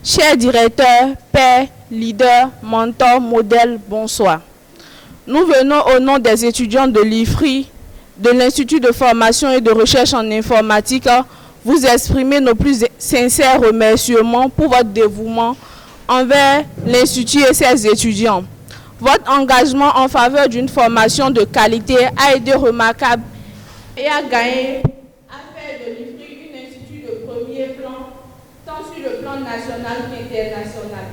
Chers directeurs, pères, leaders, mentors, modèles, bonsoir. Nous venons au nom des étudiants de l'IFRI, de l'Institut de formation et de recherche en informatique, vous exprimer nos plus sincères remerciements pour votre dévouement envers l'Institut et ses étudiants. Votre engagement en faveur d'une formation de qualité a été remarquable et a gagné à faire de l'IFRI un institut de premier plan, tant sur le plan national qu'international.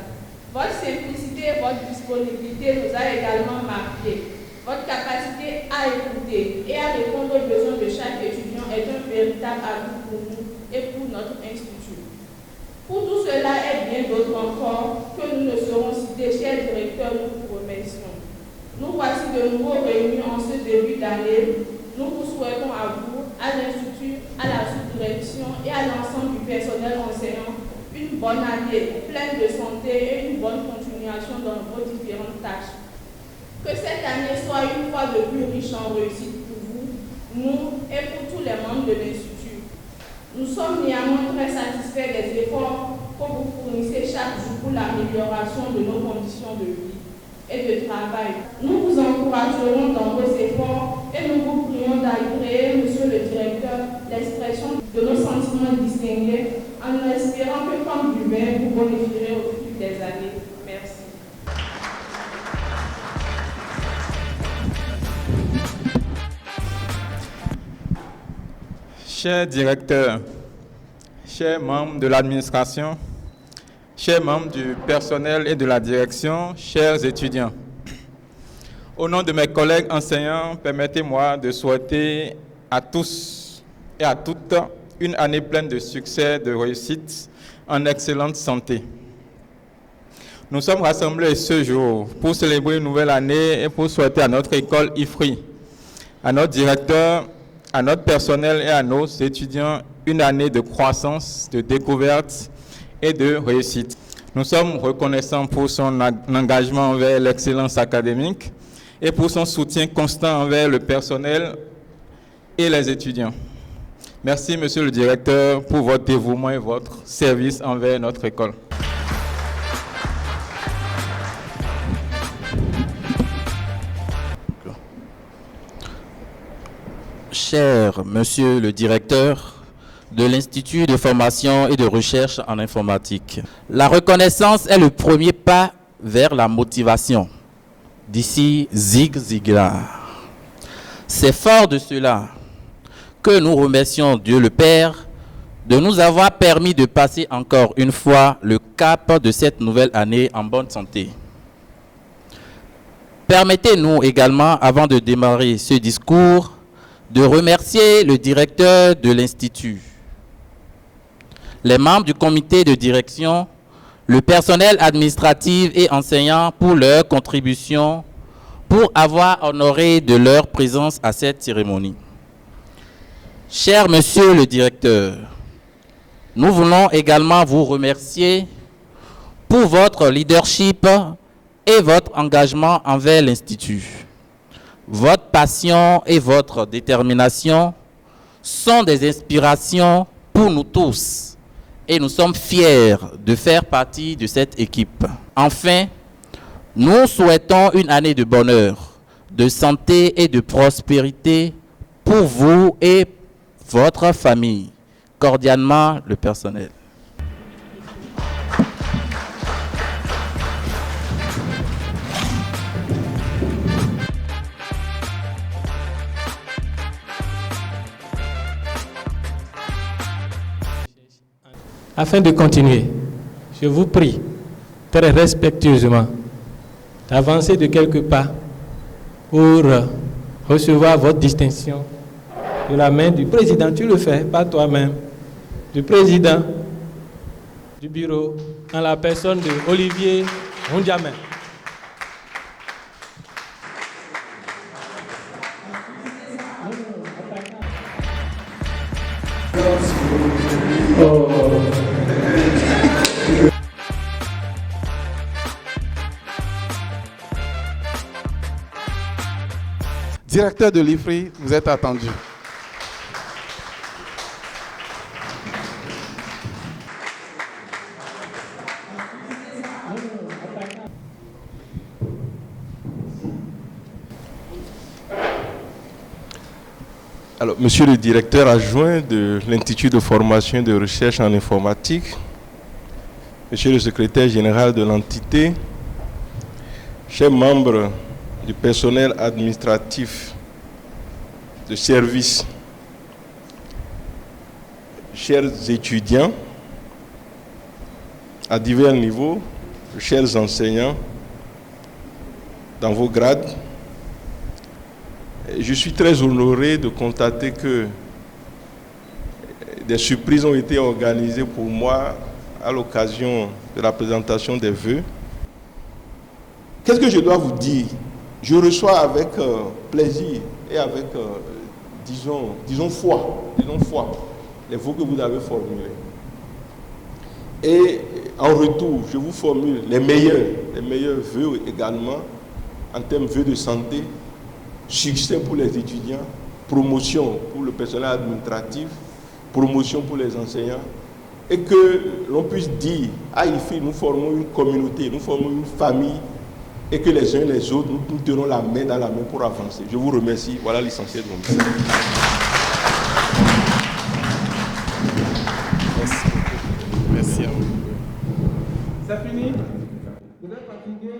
Votre simplicité et votre disponibilité nous a également marqué. Votre capacité à écouter et à répondre aux besoins de chaque étudiant est un véritable atout pour nous et pour notre institut. Pour tout cela et bien d'autres encore que nous ne saurons citer, chers directeurs, nous vous remercions. Nous voici de nouveau réunis en ce début d'année. Nous vous souhaitons à vous, à l'Institut, à la sous-direction et à l'ensemble du personnel enseignant une bonne année pleine de santé et une bonne continuation dans vos différentes tâches. Que cette année soit une fois de plus riche en réussite pour vous, nous et pour tous les membres de l'Institut. Nous sommes néanmoins très satisfaits des efforts que vous fournissez chaque jour pour l'amélioration de nos conditions de vie et de travail. Nous vous encouragerons dans vos efforts et nous vous prions d'agréer, monsieur le directeur, l'expression de nos sentiments distingués en espérant que, comme du vin, vous bonifierez au fil des années. Merci. Chers directeurs, chers membres de l'administration, chers membres du personnel et de la direction, chers étudiants, au nom de mes collègues enseignants, permettez-moi de souhaiter à tous et à toutes une année pleine de succès, de réussite, en excellente santé. Nous sommes rassemblés ce jour pour célébrer une nouvelle année et pour souhaiter à notre école IFRI, à notre directeur, à notre personnel et à nos étudiants une année de croissance, de découverte et de réussite. Nous sommes reconnaissants pour son engagement envers l'excellence académique et pour son soutien constant envers le personnel et les étudiants. Merci, monsieur le directeur, pour votre dévouement et votre service envers notre école. Cher monsieur le directeur de l'Institut de formation et de recherche en informatique, la reconnaissance est le premier pas vers la motivation. D'ici Zig Ziglar. C'est fort de cela que nous remercions Dieu le Père de nous avoir permis de passer encore une fois le cap de cette nouvelle année en bonne santé. Permettez-nous également, avant de démarrer ce discours, de remercier le directeur de l'Institut, les membres du comité de direction, le personnel administratif et enseignant pour leur contribution, pour avoir honoré de leur présence à cette cérémonie. Cher monsieur le directeur, nous voulons également vous remercier pour votre leadership et votre engagement envers l'Institut. Votre passion et votre détermination sont des inspirations pour nous tous et nous sommes fiers de faire partie de cette équipe. Enfin, nous souhaitons une année de bonheur, de santé et de prospérité pour vous et votre famille. Cordialement, le personnel. Afin de continuer, je vous prie très respectueusement d'avancer de quelques pas pour recevoir votre distinction de la main du président. Tu le fais, pas toi-même, du président du bureau, en la personne de Olivier Rondiamen. Directeur de l'IFRI, vous êtes attendu. Alors, monsieur le directeur adjoint de l'Institut de formation et de recherche en informatique, monsieur le secrétaire général de l'entité, chers membres du personnel administratif de service, chers étudiants à divers niveaux, chers enseignants dans vos grades, je suis très honoré de constater que des surprises ont été organisées pour moi à l'occasion de la présentation des vœux. Qu'est-ce que je dois vous dire? Je reçois avec plaisir et avec, disons foi, les vœux que vous avez formulés. Et en retour, je vous formule les meilleurs vœux également, en termes de vœux de santé, succès pour les étudiants, promotion pour le personnel administratif, promotion pour les enseignants, et que l'on puisse dire, à IFRI, nous formons une communauté, nous formons une famille, et que les uns et les autres, nous tenons la main dans la main pour avancer. Je vous remercie. Voilà l'essentiel de mon message. Merci à vous. C'est fini. Vous êtes fatigué.